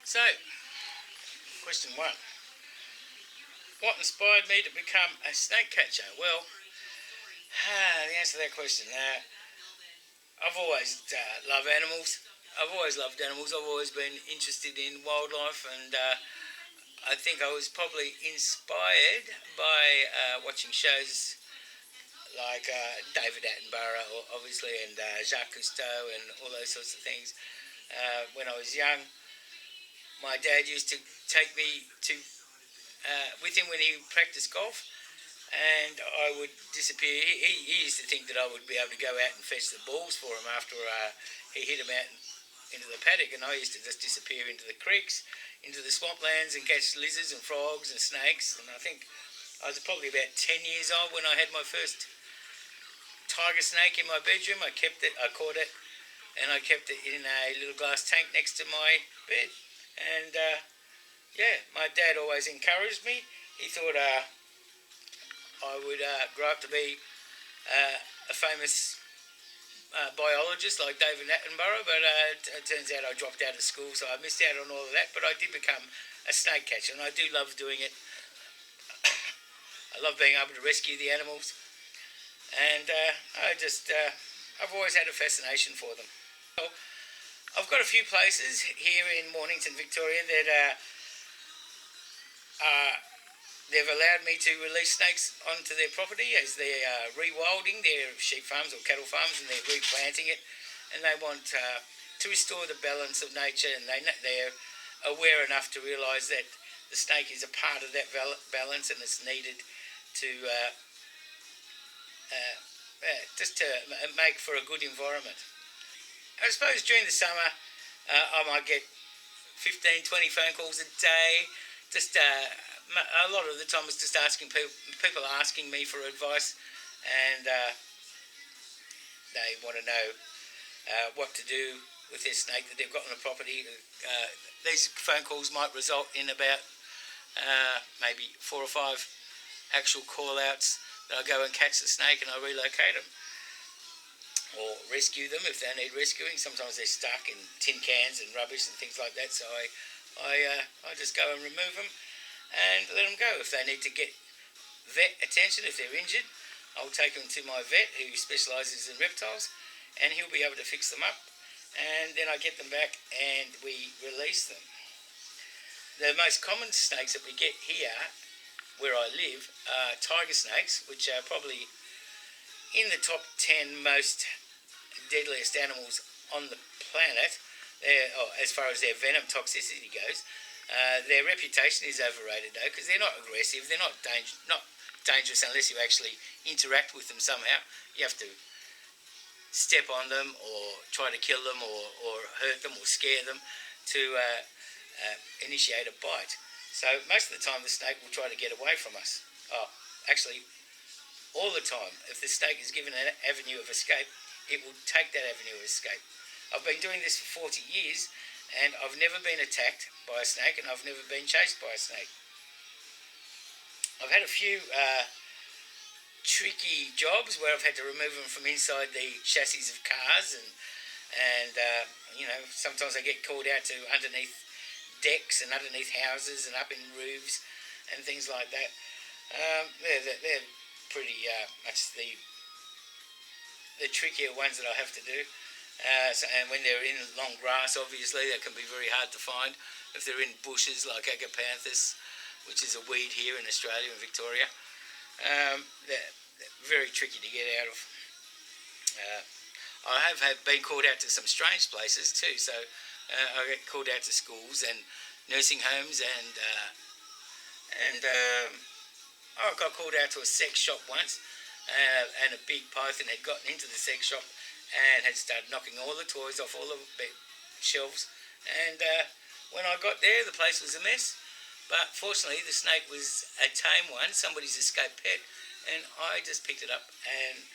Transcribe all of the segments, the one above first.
So, question one. What inspired me to become a snake catcher? Well, the answer to that question. I've always loved animals. I've always loved animals. I've always been interested in wildlife, and I think I was probably inspired by watching shows like David Attenborough, obviously, and Jacques Cousteau, and all those sorts of things. When I was young, my dad used to take me to with him when he practiced golf, and I would disappear. He used to think that I would be able to go out and fetch the balls for him after he hit them out into the paddock, and I used to just disappear into the creeks, into the swamplands, and catch lizards and frogs and snakes. And I think I was probably about 10 years old when I had my first tiger snake in my bedroom. I caught it, and I kept it in a little glass tank next to my bed. And my dad always encouraged me. He thought I would grow up to be a famous biologist like David Attenborough, but it turns out I dropped out of school, so I missed out on all of that. But I did become a snake catcher, and I do love doing it. I love being able to rescue the animals, and I've always had a fascination for them. So, I've got a few places here in Mornington, Victoria that they've allowed me to release snakes onto their property as they're rewilding their sheep farms or cattle farms, and they're replanting it, and they want to restore the balance of nature, and they're aware enough to realise that the snake is a part of that balance, and it's needed to just to make for a good environment. I suppose during the summer I might get 15, 20 phone calls a day. Just a lot of the time it's just asking people asking me for advice, and they want to know what to do with their snake that they've got on the property. These phone calls might result in about maybe 4 or 5 actual call-outs that I go and catch the snake and I relocate them, or rescue them if they need rescuing. Sometimes they're stuck in tin cans and rubbish and things like that, so I just go and remove them and let them go. If they need to get vet attention, if they're injured, I'll take them to my vet who specialises in reptiles, and he'll be able to fix them up, and then I get them back and we release them. The most common snakes that we get here where I live are tiger snakes, which are probably in the top 10 most deadliest animals on the planet. As far as their venom toxicity goes, their reputation is overrated though, because they're not aggressive, they're not dangerous unless you actually interact with them somehow. You have to step on them or try to kill them or hurt them or scare them to initiate a bite. So most of the time the snake will try to get away from us. Actually, all the time. If the snake is given an avenue of escape, it will take that avenue of escape. I've been doing this for 40 years, and I've never been attacked by a snake, and I've never been chased by a snake. I've had a few tricky jobs where I've had to remove them from inside the chassis of cars, and sometimes I get called out to underneath decks and underneath houses and up in roofs and things like that. They're pretty much the trickier ones that I have to do. And when they're in long grass, obviously, that can be very hard to find. If they're in bushes like agapanthus, which is a weed here in Australia and Victoria, they're very tricky to get out of. I have been called out to some strange places too, so I get called out to schools and nursing homes, and I got called out to a sex shop once, and a big python had gotten into the sex shop and had started knocking all the toys off all the shelves, and when I got there the place was a mess, but fortunately the snake was a tame one, somebody's escaped pet, and I just picked it up and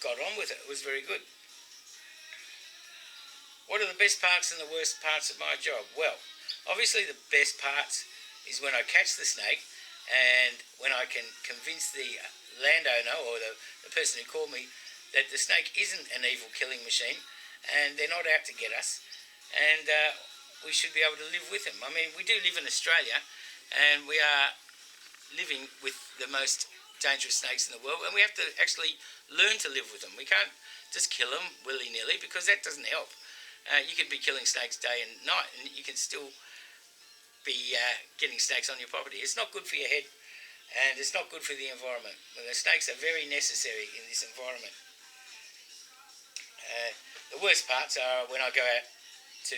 got on with it. It was very good. What are the best parts and the worst parts of my job? Well, obviously the best parts is when I catch the snake and when I can convince the landowner or the person who called me that the snake isn't an evil killing machine and they're not out to get us. And we should be able to live with them. I mean, we do live in Australia, and we are living with the most dangerous snakes in the world, and we have to actually learn to live with them. We can't just kill them willy-nilly, because that doesn't help. You could be killing snakes day and night, and you can still be getting snakes on your property. It's not good for your head, and it's not good for the environment. Well, the snakes are very necessary in this environment. The worst parts are when I go out to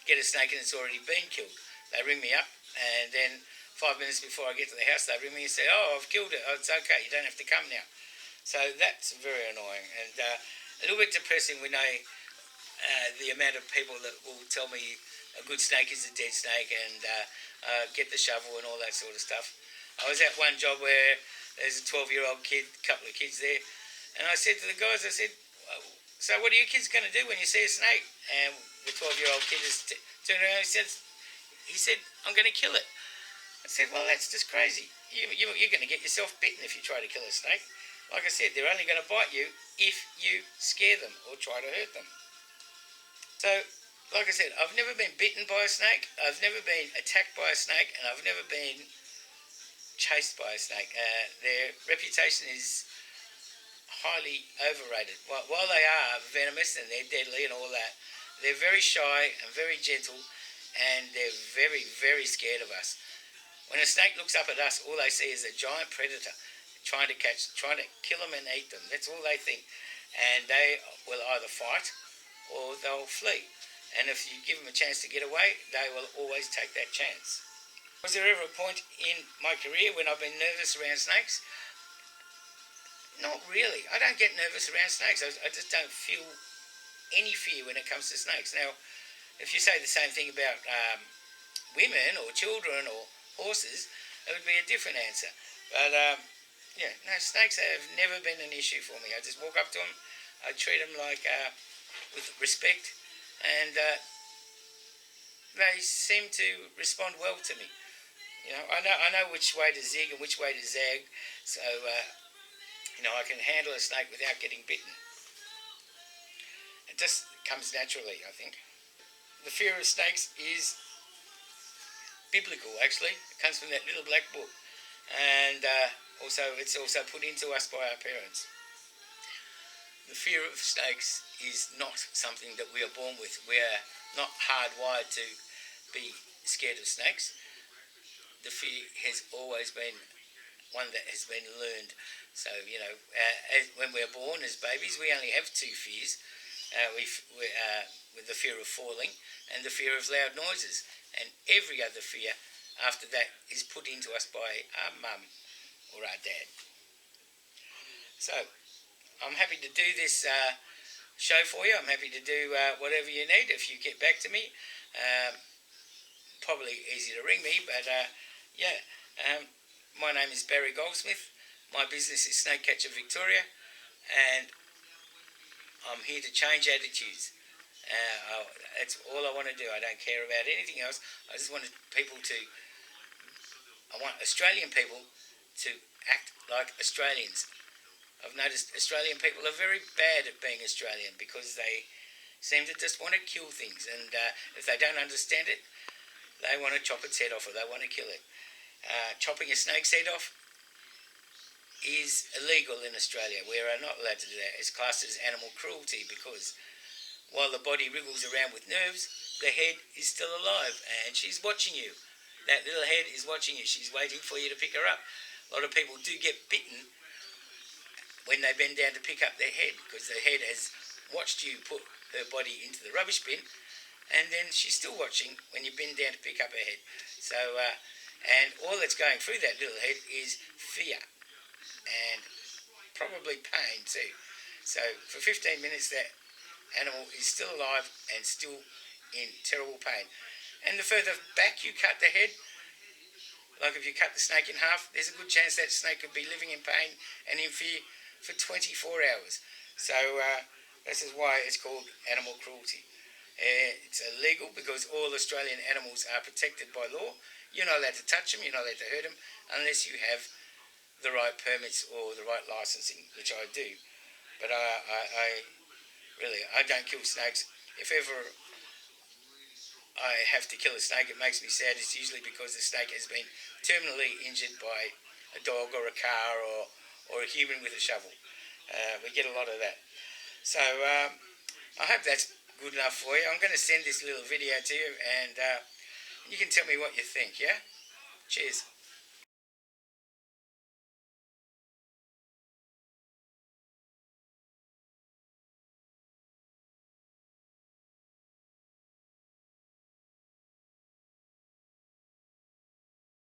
get a snake and it's already been killed. They ring me up, and then 5 minutes before I get to the house, they ring me and say, "Oh, I've killed it. Oh, it's okay. You don't have to come now." So that's very annoying, and a little bit depressing when the amount of people that will tell me a good snake is a dead snake, and get the shovel and all that sort of stuff. I was at one job where there's a 12-year-old kid, a couple of kids there, and I said to the guys, I said, "So what are you kids going to do when you see a snake?" And the 12-year-old kid is turned around and he said, "I'm going to kill it." I said, "Well, that's just crazy. You're going to get yourself bitten if you try to kill a snake. Like I said, they're only going to bite you if you scare them or try to hurt them." So, like I said, I've never been bitten by a snake, I've never been attacked by a snake, and I've never been chased by a snake. Their reputation is highly overrated. While they are venomous and they're deadly and all that, they're very shy and very gentle, and they're very, very scared of us. When a snake looks up at us, all they see is a giant predator trying to kill them and eat them. That's all they think. And they will either fight or they'll flee. And if you give them a chance to get away, they will always take that chance. Was there ever a point in my career when I've been nervous around snakes? Not really. I don't get nervous around snakes. I just don't feel any fear when it comes to snakes. Now, if you say the same thing about women or children or horses, it would be a different answer. But yeah, no, snakes have never been an issue for me. I just walk up to them, I treat them like with respect, and they seem to respond well to me. You know, I know which way to zig and which way to zag, so I can handle a snake without getting bitten. It just comes naturally, I think. The fear of snakes is biblical, actually. It comes from that little black book, and it's also put into us by our parents. The fear of snakes is not something that we are born with. We are not hardwired to be scared of snakes. The fear has always been one that has been learned. So, when we're born as babies, we only have two fears. With the fear of falling and the fear of loud noises. And every other fear after that is put into us by our mum or our dad. So, I'm happy to do this show for you. I'm happy to do whatever you need if you get back to me. Probably easy to ring me, but my name is Barry Goldsmith. My business is Snake Catcher Victoria, and I'm here to change attitudes. That's all I want to do. I don't care about anything else. I just want Australian people to act like Australians. I've noticed Australian people are very bad at being Australian because they seem to just want to kill things, and if they don't understand it, they want to chop its head off or they want to kill it. Chopping a snake's head off is illegal in Australia. We are not allowed to do that. It's classed as animal cruelty because while the body wriggles around with nerves, the head is still alive and she's watching you. That little head is watching you. She's waiting for you to pick her up. A lot of people do get bitten when they bend down to pick up their head because the head has watched you put her body into the rubbish bin, and then she's still watching when you bend down to pick up her head. So, and all that's going through that little head is fear and probably pain too. So for 15 minutes that animal is still alive and still in terrible pain. And the further back you cut the head, like if you cut the snake in half, there's a good chance that snake could be living in pain and in fear for 24 hours. So this is why it's called animal cruelty. It's illegal because all Australian animals are protected by law. You're not allowed to touch them, you're not allowed to hurt them unless you have the right permits or the right licensing, which I do. But I don't kill snakes. If ever I have to kill a snake, it makes me sad. It's usually because the snake has been terminally injured by a dog or a car or a human with a shovel. We get a lot of that. So I hope that's good enough for you. I'm going to send this little video to you, and you can tell me what you think, yeah? Cheers.